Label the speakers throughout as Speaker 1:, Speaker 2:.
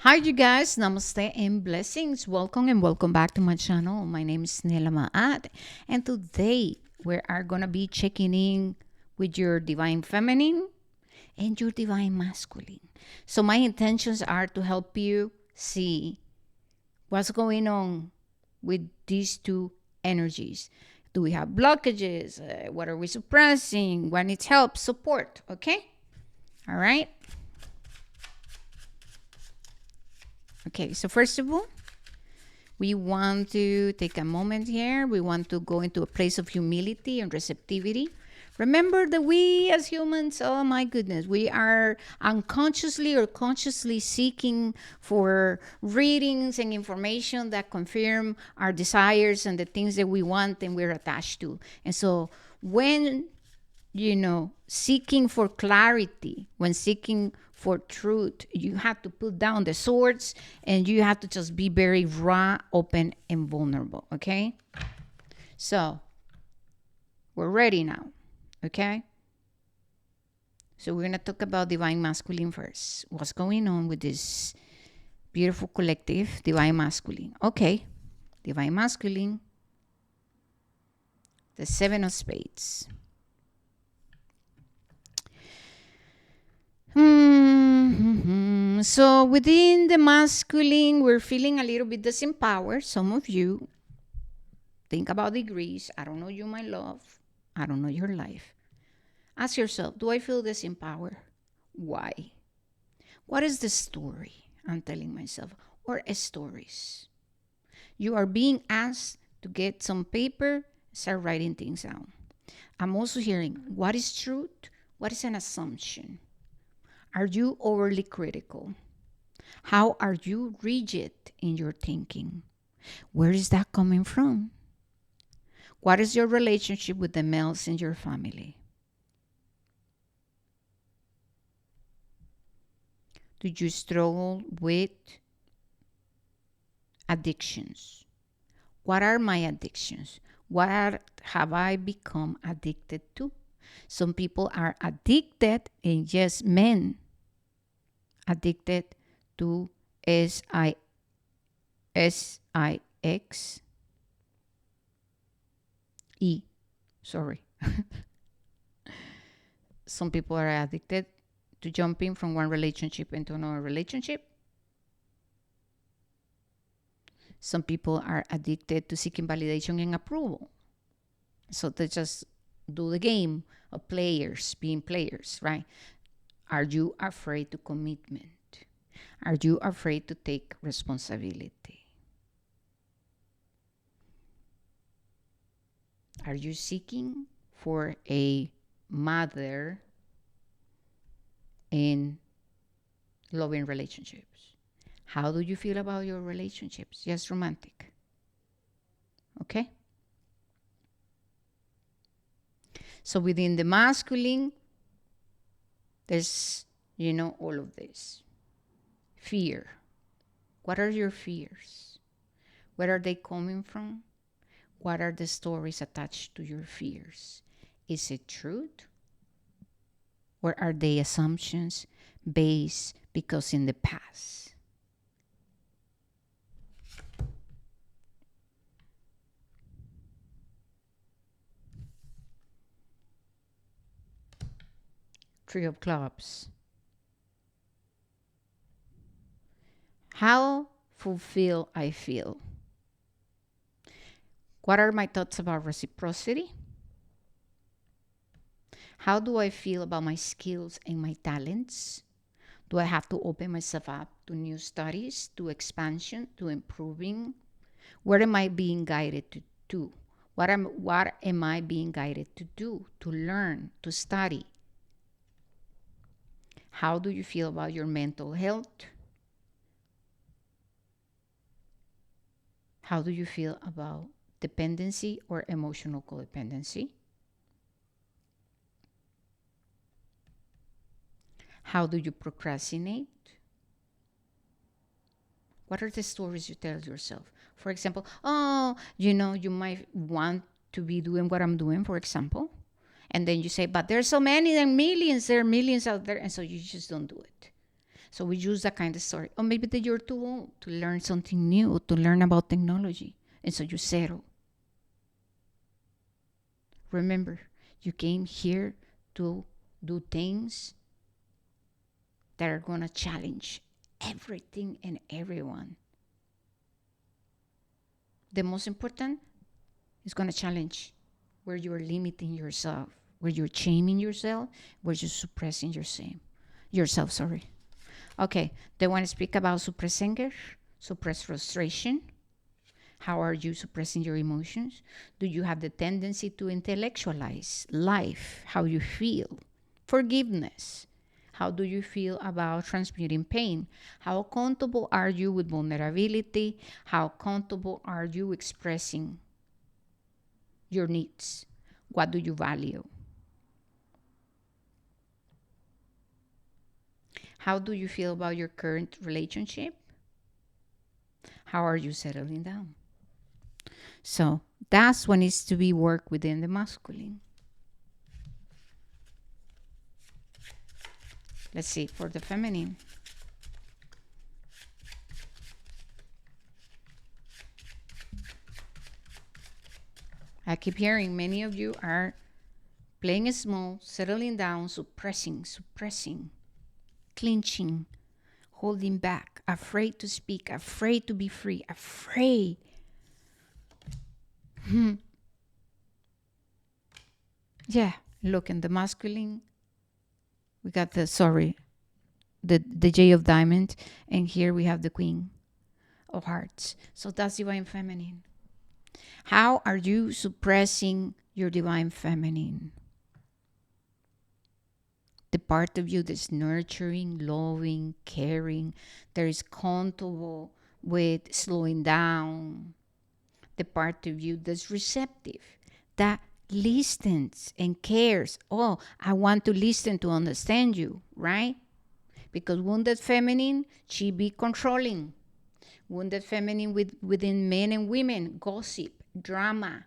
Speaker 1: Hi, you guys. Namaste and blessings. Welcome and welcome back to my channel. My name is Nela Ma'at, and today we are going to be checking in with your divine feminine and your divine masculine. So, my intentions are to help you see what's going on with these two energies. Do we have blockages? What are we suppressing? What needs help, support? Okay? All right. Okay, so first of all, we want to take a moment here. We want to go into a place of humility and receptivity. Remember that we as humans, oh my goodness, we are unconsciously or consciously seeking for readings and information that confirm our desires and the things that we want and we're attached to. And so when seeking for clarity, when seeking for truth, you have to put down the swords and you have to just be very raw, open, and vulnerable. Okay? So, we're ready now. Okay? So, we're going to talk about divine masculine first. What's going on with this beautiful collective, divine masculine? Okay. Divine masculine, the Seven of Spades. So within the masculine, we're feeling a little bit disempowered. Some of you think about degrees. I don't know you, my love. I don't know your life. Ask yourself, do I feel disempowered? Why? What is the story I'm telling myself? Or stories? You are being asked to get some paper, start writing things down. I'm also hearing, what is truth? What is an assumption? Are you overly critical? How are you rigid in your thinking? Where is that coming from? What is your relationship with the males in your family? Do you struggle with addictions? What are my addictions? Have I become addicted to? Some people are addicted, and yes, men addicted to SIX E. Sorry. Some people are addicted to jumping from one relationship into another relationship. Some people are addicted to seeking validation and approval. So they just do the game of players, being players, right? Are you afraid to commitment? Are you afraid to take responsibility? Are you seeking for a mother in loving relationships? How do you feel about your relationships? Just romantic. Okay? So within the masculine, there's, all of this. Fear. What are your fears? Where are they coming from? What are the stories attached to your fears? Is it truth? Or are they assumptions based because in the past? Three of Clubs. How fulfilled I feel. What are my thoughts about reciprocity? How do I feel about my skills and my talents? Do I have to open myself up to new studies, to expansion, to improving? Where am I being guided to do? What am I being guided to do, to learn, to study? How do you feel about your mental health? How do you feel about dependency or emotional codependency? How do you procrastinate? What are the stories you tell yourself? For example, you might want to be doing what I'm doing, for example. And then you say, but there's so many, there are millions out there. And so you just don't do it. So we use that kind of story. Or maybe that you're too old to learn something new, to learn about technology. And so you settle. Remember, you came here to do things that are going to challenge everything and everyone. The most important is going to challenge where you're limiting yourself, where you're shaming yourself, where you're suppressing yourself. Sorry. Okay, they want to speak about suppress anger, suppress frustration. How are you suppressing your emotions? Do you have the tendency to intellectualize life, how you feel? Forgiveness. How do you feel about transmuting pain? How comfortable are you with vulnerability? How comfortable are you expressing your needs? What do you value? How do you feel about your current relationship? How are you settling down? So that's what needs to be worked within the masculine. Let's see, for the feminine. I keep hearing many of you are playing small, settling down, suppressing, clinching, holding back, afraid to speak, afraid to be free, afraid. Yeah, look, in the masculine, we got the J of Diamond, and here we have the Queen of Hearts. So that's divine feminine. How are you suppressing your divine feminine? The part of you that's nurturing, loving, caring, that is comfortable with slowing down. The part of you that's receptive, that listens and cares. Oh, I want to listen to understand you, right? Because wounded feminine, she be controlling. Wounded feminine within men and women, gossip, drama,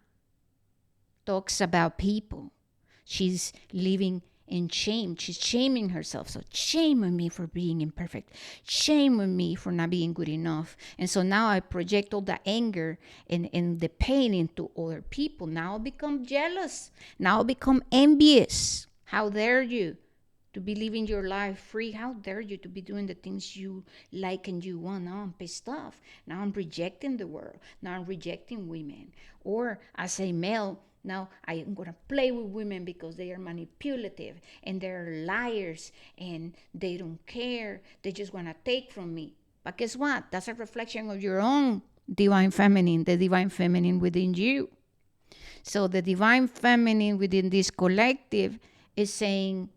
Speaker 1: talks about people. She's living in shame. She's shaming herself. So shame on me for being imperfect. Shame on me for not being good enough. And so now I project all the anger and the pain into other people. Now I become jealous. Now I become envious. How dare you to be living your life free? How dare you to be doing the things you like and you want? Now I'm pissed off. Now I'm rejecting the world. Now I'm rejecting women. Or as a male, now I'm going to play with women because they are manipulative and they're liars and they don't care. They just want to take from me. But guess what? That's a reflection of your own divine feminine, the divine feminine within you. So the divine feminine within this collective is saying,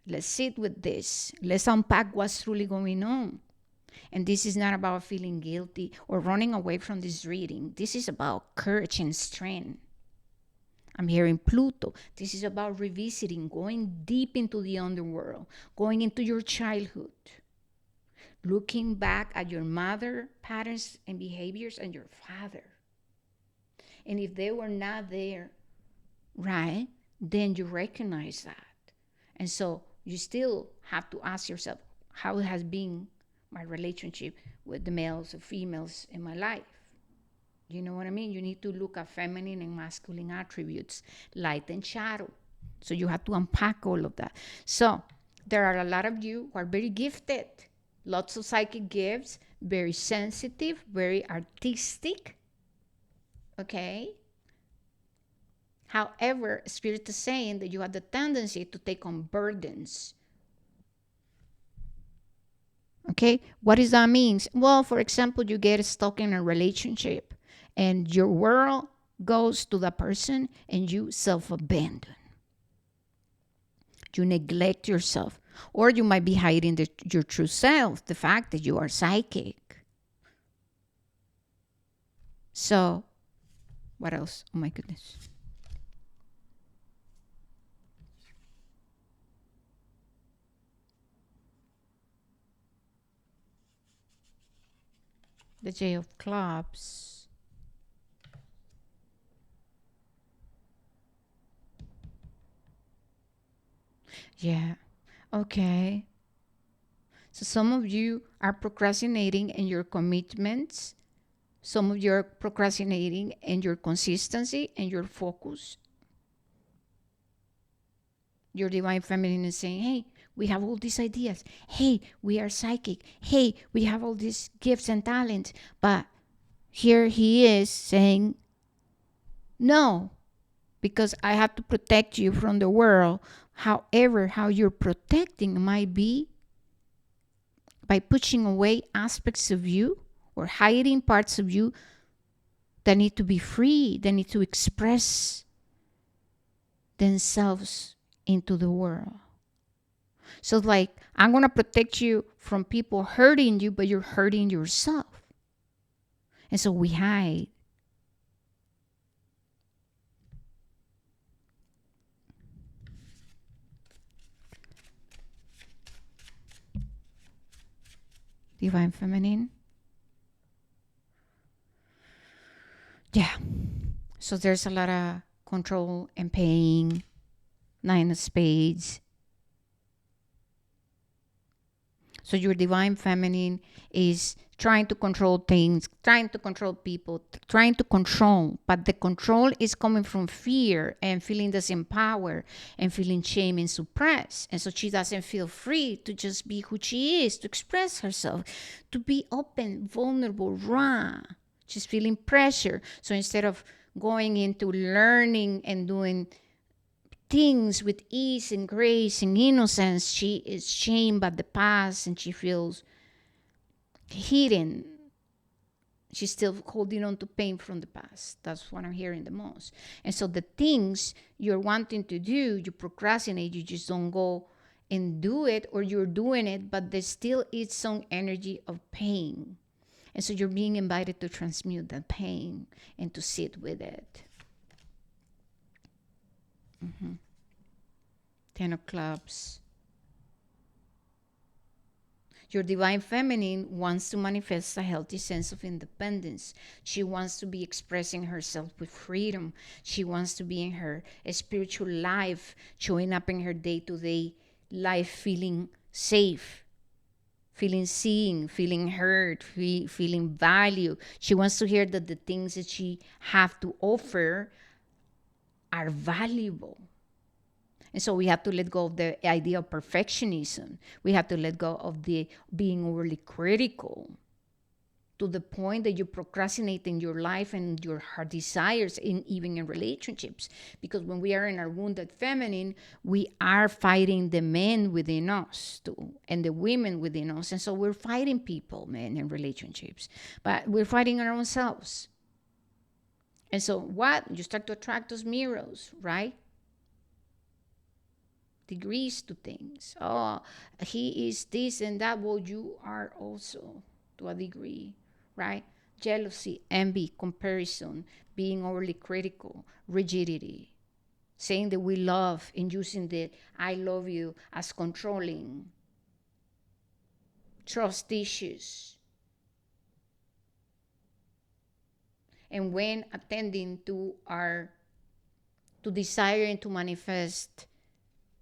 Speaker 1: let's sit with this. Let's unpack what's truly going on. And this is not about feeling guilty or running away from this reading. This is about courage and strength. I'm hearing Pluto. This is about revisiting, going deep into the underworld, going into your childhood, looking back at your mother patterns and behaviors and your father. And if they were not there, right, then you recognize that. And so you still have to ask yourself, how has been my relationship with the males or females in my life? You know what I mean? You need to look at feminine and masculine attributes, light and shadow. So you have to unpack all of that. So there are a lot of you who are very gifted, lots of psychic gifts, very sensitive, very artistic. Okay? However, Spirit is saying that you have the tendency to take on burdens. Okay? What does that mean? Well, for example, you get stuck in a relationship and your world goes to the person and you self-abandon. You neglect yourself. Or you might be hiding your true self, the fact that you are psychic. So, what else? Oh my goodness. The J of Clubs. Yeah. Okay. So some of you are procrastinating in your commitments. Some of you are procrastinating in your consistency and your focus. Your divine feminine is saying, hey, we have all these ideas. Hey, we are psychic. Hey, we have all these gifts and talents. But here he is saying, no, because I have to protect you from the world. However, how you're protecting might be by pushing away aspects of you or hiding parts of you that need to be free, that need to express themselves into the world. So it's like, I'm going to protect you from people hurting you, but you're hurting yourself. And so we hide. Divine feminine. Yeah. So there's a lot of control and pain. Nine of spades. So your divine feminine is trying to control things, trying to control people, trying to control. But the control is coming from fear and feeling disempowered and feeling shame and suppressed. And so she doesn't feel free to just be who she is, to express herself, to be open, vulnerable, raw. She's feeling pressure. So instead of going into learning and doing things with ease and grace and innocence, she is shamed by the past and she feels hidden. She's still holding on to pain from the past. That's what I'm hearing the most. And so the things you're wanting to do, you procrastinate, you just don't go and do it, or you're doing it, but there still is some energy of pain. And so you're being invited to transmute that pain and to sit with it. Mm-hmm. 10 of clubs. Your divine feminine wants to manifest a healthy sense of independence. She wants to be expressing herself with freedom. She wants to be in her spiritual life, showing up in her day-to-day life, feeling safe, feeling seen, feeling heard, feeling valued. She wants to hear that the things that she have to offer are valuable. And so we have to let go of the idea of perfectionism. We have to let go of the being overly critical to the point that you procrastinate in your life and your heart desires, even in relationships. Because when we are in our wounded feminine, we are fighting the men within us too, and the women within us. And so we're fighting people, men, in relationships. But we're fighting our own selves. And so what? You start to attract those mirrors, right? Degrees to things. Oh, he is this and that. Well, you are also to a degree, right? Jealousy, envy, comparison, being overly critical, rigidity, saying that we love and using the I love you as controlling, trust issues. And when attending to desiring to manifest,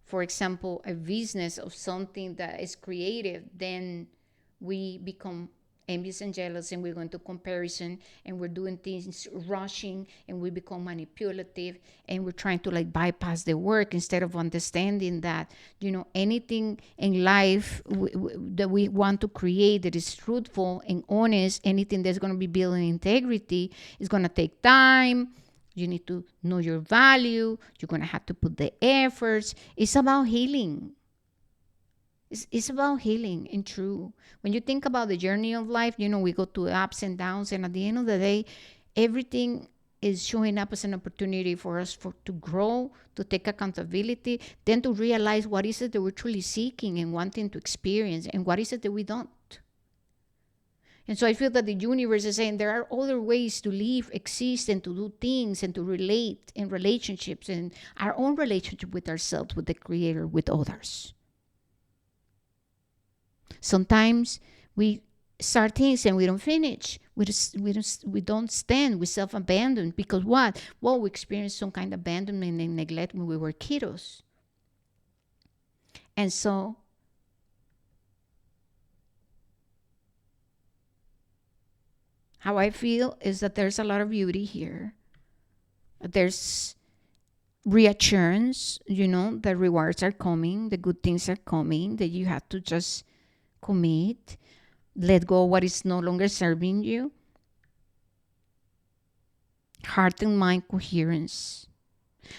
Speaker 1: for example, a business of something that is creative, then we become envious and jealous, and we're going to comparison, and we're doing things rushing, and we become manipulative, and we're trying to like bypass the work instead of understanding that, you know, anything in life that we want to create that is truthful and honest, anything that's going to be building integrity is going to take time. You need to know your value. You're going to have to put the efforts. It's about healing. It's about healing and true. When you think about the journey of life, you know, we go through ups and downs. And at the end of the day, everything is showing up as an opportunity for us to grow, to take accountability, then to realize what is it that we're truly seeking and wanting to experience, and what is it that we don't. And so I feel that the universe is saying there are other ways to live, exist, and to do things and to relate in relationships, and our own relationship with ourselves, with the Creator, with others. Sometimes we start things and we don't finish. We don't stand. We self-abandon because what? Well, we experienced some kind of abandonment and neglect when we were kiddos. And so How I feel is that there's a lot of beauty here. There's reassurance, the rewards are coming, the good things are coming, that you have to just commit, let go of what is no longer serving you. Heart and mind coherence.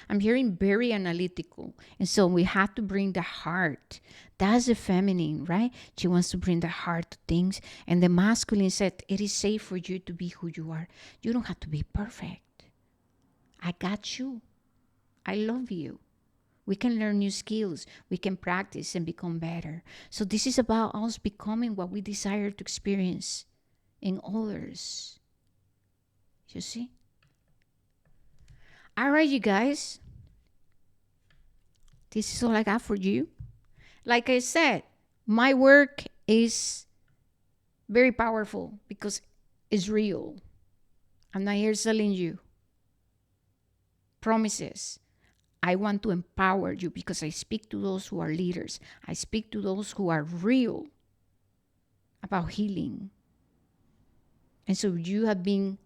Speaker 1: I'm hearing very analytical. And so we have to bring the heart. That's the feminine, right? She wants to bring the heart to things. And the masculine said, it is safe for you to be who you are. You don't have to be perfect. I got you. I love you. We can learn new skills. We can practice and become better. So this is about us becoming what we desire to experience in others. You see? All right, you guys. This is all I got for you. Like I said, my work is very powerful because it's real. I'm not here selling you promises. I want to empower you because I speak to those who are leaders. I speak to those who are real about healing. And so you have been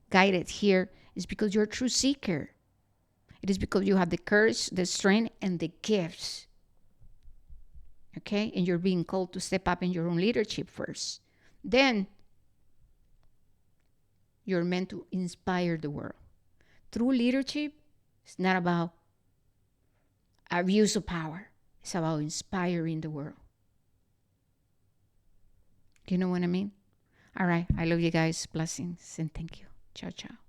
Speaker 1: guided here is because you're a true seeker. It is because you have the courage, the strength, and the gifts. Okay? And you're being called to step up in your own leadership first. Then you're meant to inspire the world. True leadership is not about abuse of power. It's about inspiring the world. You know what I mean? All right. I love you guys. Blessings and thank you. Ciao, ciao.